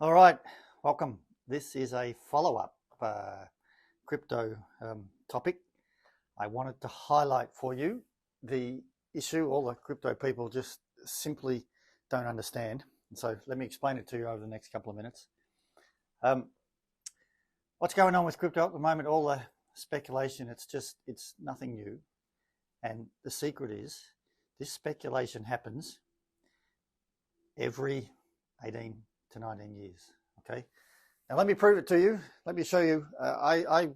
All right, welcome. This is a follow-up crypto topic. I wanted to highlight for you the issue all the crypto people just simply don't understand. So let me explain it to you over the next couple of minutes. What's going on with crypto at the moment? All the speculation, it's nothing new. And the secret is this speculation happens every 18 to 19 years. Okay. Now let me prove it to you. Let me show you. I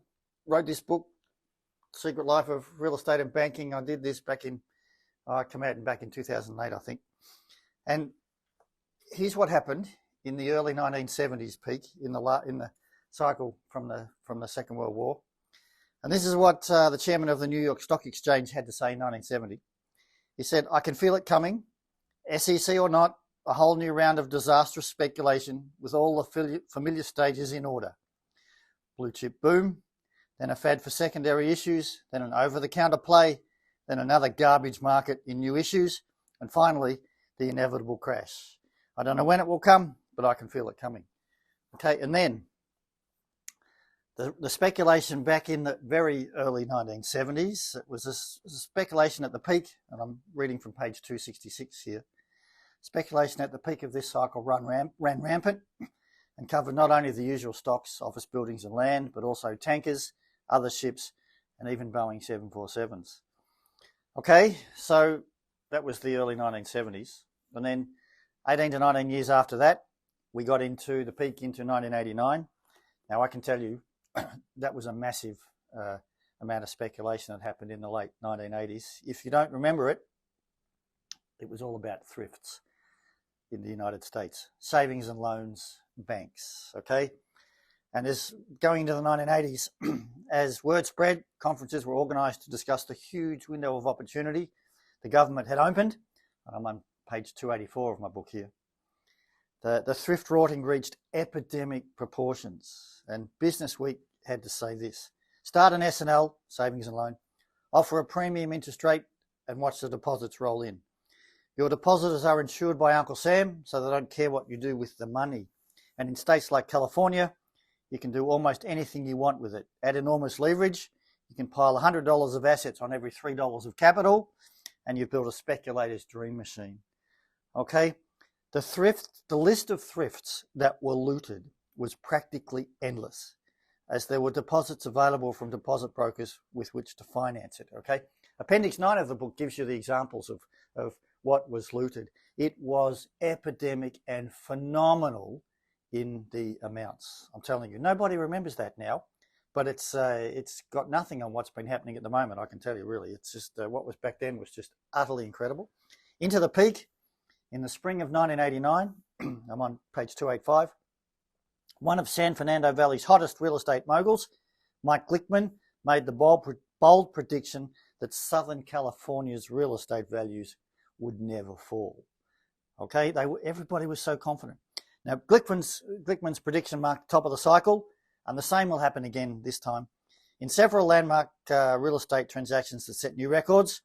wrote this book, Secret Life of Real Estate and Banking. I did this back in 2008, I think. And here's what happened in the early 1970s peak in the cycle from the Second World War. And this is what the chairman of the New York Stock Exchange had to say in 1970. He said, "I can feel it coming, SEC or not, a whole new round of disastrous speculation with all the familiar stages in order. Blue chip boom, then a fad for secondary issues, then an over-the-counter play, then another garbage market in new issues, and finally, the inevitable crash. I don't know when it will come, but I can feel it coming." Okay, and then the speculation back in the very early 1970s, it was a speculation at the peak, and I'm reading from page 266 here. Speculation at the peak of this cycle ran rampant and covered not only the usual stocks, office buildings and land, but also tankers, other ships, and even Boeing 747s. Okay, so that was the early 1970s. And then 18 to 19 years after that, we got into the peak into 1989. Now, I can tell you that was a massive amount of speculation that happened in the late 1980s. If you don't remember it, it was all about thrifts in the United States, savings and loans banks, okay? And as going into the 1980s, as word spread, conferences were organised to discuss the huge window of opportunity the government had opened. And I'm on page 284 of my book here. The thrift rorting reached epidemic proportions, and Business Week had to say this: start an S&L, savings and loan, offer a premium interest rate, and watch the deposits roll in. Your depositors are insured by Uncle Sam, so they don't care what you do with the money. And in states like California, you can do almost anything you want with it. At enormous leverage, you can pile $100 of assets on every $3 of capital, and you've built a speculator's dream machine. Okay? The list of thrifts that were looted was practically endless, as there were deposits available from deposit brokers with which to finance it. Okay? Appendix 9 of the book gives you the examples of what was looted. It was epidemic and phenomenal in the amounts. I'm telling you, nobody remembers that now, but it's got nothing on what's been happening at the moment, I can tell you, really. It's just what was back then was just utterly incredible. Into the peak in the spring of 1989, I'm on page 285, one of San Fernando Valley's hottest real estate moguls, Mike Glickman, made the bold prediction that Southern California's real estate values would never fall. Okay, everybody was so confident. Now, Glickman's prediction marked the top of the cycle, and the same will happen again this time. In several landmark real estate transactions that set new records,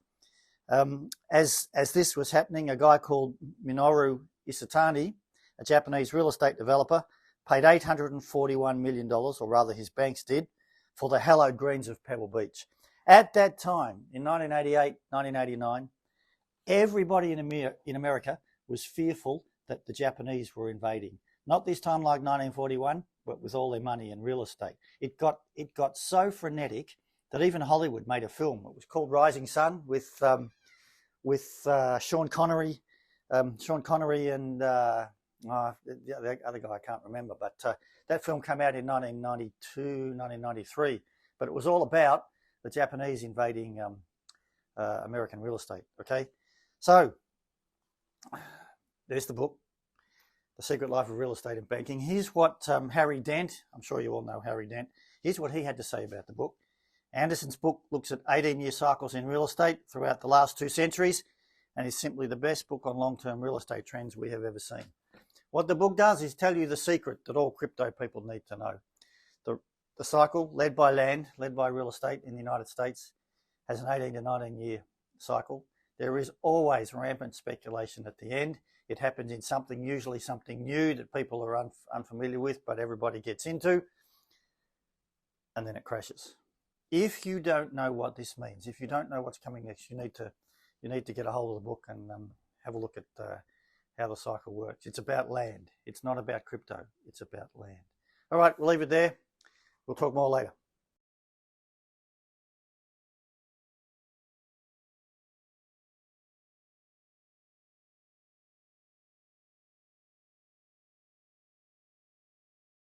as this was happening, a guy called Minoru Isotani, a Japanese real estate developer, paid $841 million, or rather his banks did, for the hallowed greens of Pebble Beach. At that time, in 1988, 1989, everybody in America was fearful that the Japanese were invading. Not this time like 1941, but with all their money in real estate. It got so frenetic that even Hollywood made a film. It was called Rising Sun with Sean Connery and the other guy I can't remember. But that film came out in 1992, 1993. But it was all about the Japanese invading American real estate. Okay, so there's the book, The Secret Life of Real Estate and Banking. Here's what Harry Dent, I'm sure you all know Harry Dent, here's what he had to say about the book. Anderson's book looks at 18-year cycles in real estate throughout the last 2 centuries and is simply the best book on long-term real estate trends we have ever seen. What the book does is tell you the secret that all crypto people need to know. The cycle, led by land, led by real estate in the United States, has an 18 to 19-year cycle. There is always rampant speculation at the end. It happens in something, usually something new that people are unfamiliar with, but everybody gets into, and then it crashes. If you don't know what this means, if you don't know what's coming next, you need to get a hold of the book and have a look at how the cycle works. It's about land. It's not about crypto. It's about land. All right, we'll leave it there. We'll talk more later.